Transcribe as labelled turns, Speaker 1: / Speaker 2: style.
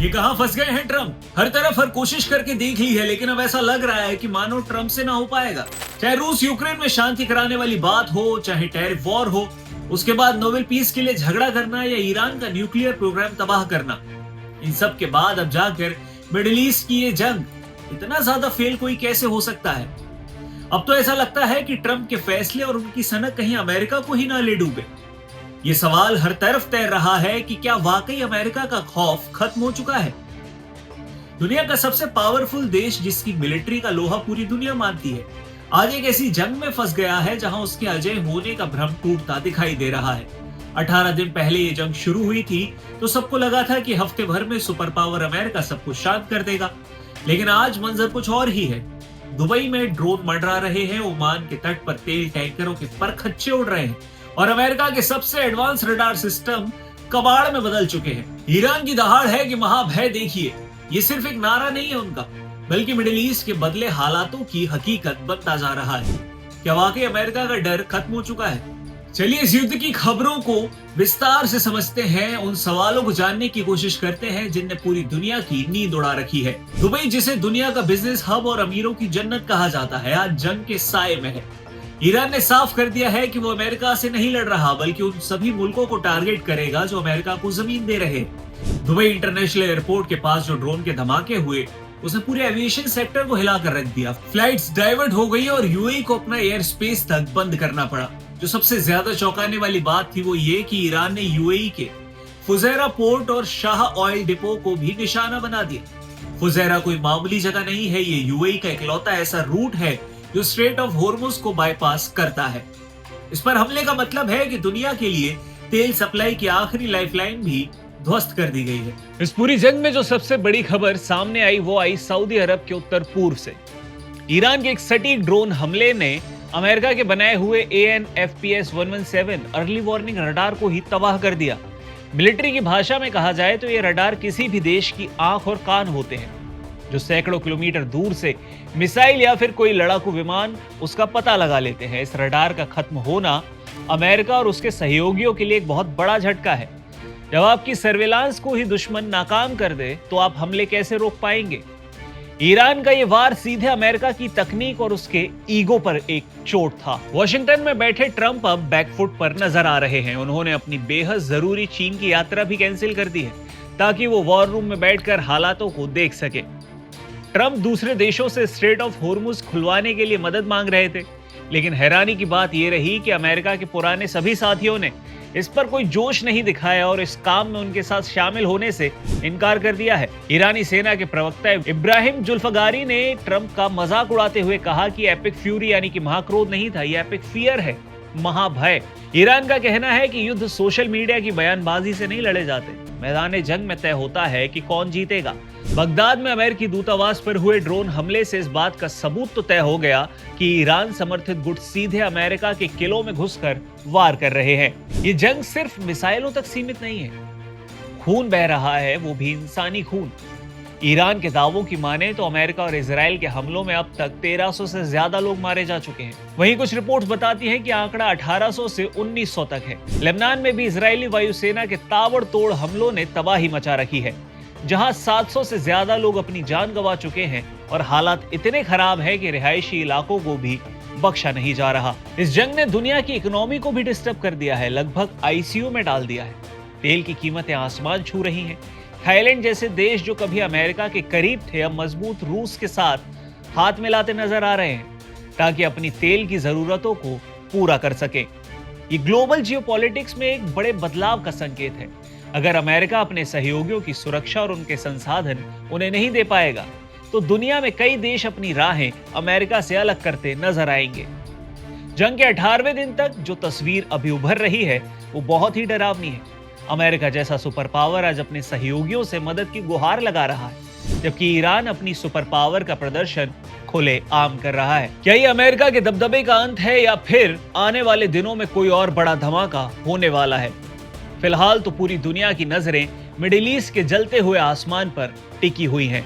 Speaker 1: ये कहां फंस गए हैं ट्रम्प। हर तरफ हर कोशिश करके देख ली है, लेकिन अब ऐसा लग रहा है कि मानो ट्रम्प से ना हो पाएगा। चाहे रूस यूक्रेन में शांति कराने वाली बात हो, चाहे टैरिफ वॉर हो, उसके बाद नोबेल पीस के लिए झगड़ा करना या ईरान का न्यूक्लियर प्रोग्राम तबाह करना, इन सब के बाद अब जाकर मिडिल ईस्ट की ये जंग इतना ज्यादा फेल कोई कैसे हो सकता है। अब तो ऐसा लगता है कि ट्रम्प के फैसले और उनकी सनक कहीं अमेरिका को ही ना ले डूबे। ये सवाल हर तरफ तैर रहा है कि क्या वाकई अमेरिका का खौफ खत्म हो चुका है। दुनिया का सबसे पावरफुल देश, जिसकी मिलिट्री का लोहा पूरी दुनिया मानती है, आज एक ऐसी जंग में फंस गया है जहां उसके अजय होने का भ्रम टूटता दिखाई दे रहा है। 18 दिन पहले ये जंग शुरू हुई थी तो सबको लगा था कि हफ्ते भर में सुपर पावर अमेरिका सब कुछ शांत कर देगा, लेकिन आज मंजर कुछ और ही है। दुबई में ड्रोन मंडरा रहे हैं, ओमान के तट पर तेल टैंकरों के परखच्चे उड़ रहे हैं और अमेरिका के सबसे एडवांस रडार सिस्टम कबाड़ में बदल चुके हैं। ईरान की दहाड़ है कि महाभय देखिए, ये सिर्फ एक नारा नहीं है उनका, बल्कि मिडिल ईस्ट के बदले हालातों की हकीकत बनता जा रहा है। क्या वाकई अमेरिका का डर खत्म हो चुका है? चलिए इस युद्ध की खबरों को विस्तार से समझते हैं, उन सवालों को जानने की कोशिश करते हैं जिनने पूरी दुनिया की नींद उड़ा रखी है। दुबई, जिसे दुनिया का बिजनेस हब और अमीरों की जन्नत कहा जाता है, आज जंग के साए में है। ईरान ने साफ कर दिया है कि वो अमेरिका से नहीं लड़ रहा, बल्कि उन सभी मुल्कों को टारगेट करेगा जो अमेरिका को जमीन दे रहे हैं। दुबई इंटरनेशनल एयरपोर्ट के पास जो ड्रोन के धमाके हुए, उसने पूरे एविएशन सेक्टर को हिला कर रख दिया। फ्लाइट्स डाइवर्ट हो गई और यूएई को अपना एयर स्पेस तक बंद करना पड़ा। जो सबसे ज्यादा चौंकाने वाली बात थी वो ये कि ईरान ने यूएई के फुजैरा पोर्ट और शाह ऑयल डिपो को भी निशाना बना दिया। फुजैरा कोई मामूली जगह नहीं है, ये यूएई का इकलौता ऐसा रूट है जो स्ट्रेट ऑफ हॉर्मुज को बाईपास करता है। इस पर हमले का मतलब है कि दुनिया के लिए तेल सप्लाई की आखिरी लाइफलाइन भी ध्वस्त कर दी गई है।
Speaker 2: इस पूरी जंग में जो सबसे बड़ी खबर सामने आई वो आई सऊदी अरब के उत्तर पूर्व से। ईरान के एक सटीक ड्रोन हमले ने अमेरिका के बनाए हुए AN/FPS 117 अर्ली वार्निंग रडार को ही तबाह कर दिया। मिलिट्री की भाषा में कहा जाए तो ये रडार किसी भी देश की आंख और कान होते हैं, जो सैकड़ों किलोमीटर दूर से मिसाइल या फिर कोई लड़ाकू विमान उसका पता लगा लेते हैं। इस रडार का खत्म होना अमेरिका और उसके सहयोगियों के लिए एक बहुत बड़ा झटका है। जब आपकी सर्विलांस को ही दुश्मन नाकाम कर दे तो आप हमले कैसे रोक पाएंगे? ईरान का ये वार सीधे अमेरिका की तकनीक और उसके ईगो पर एक चोट था। वॉशिंगटन में बैठे ट्रंप अब बैकफुट पर नजर आ रहे हैं। उन्होंने अपनी बेहद जरूरी चीन की यात्रा भी कैंसिल कर दी है ताकि वो वॉर रूम में बैठकर हालातों को देख सके। ट्रंप दूसरे देशों से स्ट्रेट ऑफ हॉर्मुज खुलवाने के लिए मदद मांग रहे थे, लेकिन हैरानी की बात यह रही कि अमेरिका के पुराने सभी साथियों ने इस पर कोई जोश नहीं दिखाया और इस काम में उनके साथ शामिल होने से इनकार कर दिया है। ईरानी सेना के प्रवक्ता इब्राहिम जुल्फगारी ने ट्रंप का मजाक उड़ाते हुए कहा कि एपिक फ्यूरी यानी कि महाक्रोध नहीं था, ये एपिक फियर है, महाभय। ईरान का कहना है कि युद्ध सोशल मीडिया की बयानबाजी से नहीं लड़े जाते, मैदान जंग में तय होता है कि कौन जीतेगा। बगदाद में अमेरिकी दूतावास पर हुए ड्रोन हमले से इस बात का सबूत तो तय हो गया कि ईरान समर्थित गुट सीधे अमेरिका के किलों में घुसकर वार कर रहे हैं। ये जंग सिर्फ मिसाइलों तक सीमित नहीं है, खून बह रहा है, वो भी इंसानी खून। ईरान के दावों की माने तो अमेरिका और इजराइल के हमलों में अब तक 1300 से ज्यादा लोग मारे जा चुके हैं। वहीं कुछ रिपोर्ट्स बताती हैं कि आंकड़ा 1800 से 1900 तक है। लेबनान में भी इजरायली वायुसेना के ताबड़तोड़ हमलों ने तबाही मचा रखी है, जहां 700 से ज्यादा लोग अपनी जान गंवा चुके हैं और हालात इतने खराब हैं कि रिहायशी इलाकों को भी बख्शा नहीं जा रहा। इस जंग ने दुनिया की इकोनॉमी को भी डिस्टर्ब कर दिया है, लगभग आईसीयू में डाल दिया है। तेल की कीमतें आसमान छू रही हैं। थाईलैंड जैसे देश जो कभी अमेरिका के करीब थे, अब मजबूत रूस के साथ हाथ मिलाते नजर आ रहे हैं ताकि अपनी तेल की जरूरतों को पूरा कर सके। ये ग्लोबल जियोपॉलिटिक्स में एक बड़े बदलाव का संकेत है। अगर अमेरिका अपने सहयोगियों की सुरक्षा और उनके संसाधन उन्हें नहीं दे पाएगा तो दुनिया में कई देश अपनी राहें अमेरिका से अलग करते नजर आएंगे। जंग के 18वें दिन तक जो तस्वीर अभी उभर रही है वो बहुत ही डरावनी है। अमेरिका जैसा सुपर पावर आज अपने सहयोगियों से मदद की गुहार लगा रहा है, जबकि ईरान अपनी सुपर पावर का प्रदर्शन खुले आम कर रहा है। क्या ये अमेरिका के दबदबे का अंत है या फिर आने वाले दिनों में कोई और बड़ा धमाका होने वाला है? फिलहाल तो पूरी दुनिया की नजरें मिडिल ईस्ट के जलते हुए आसमान पर टिकी हुई हैं।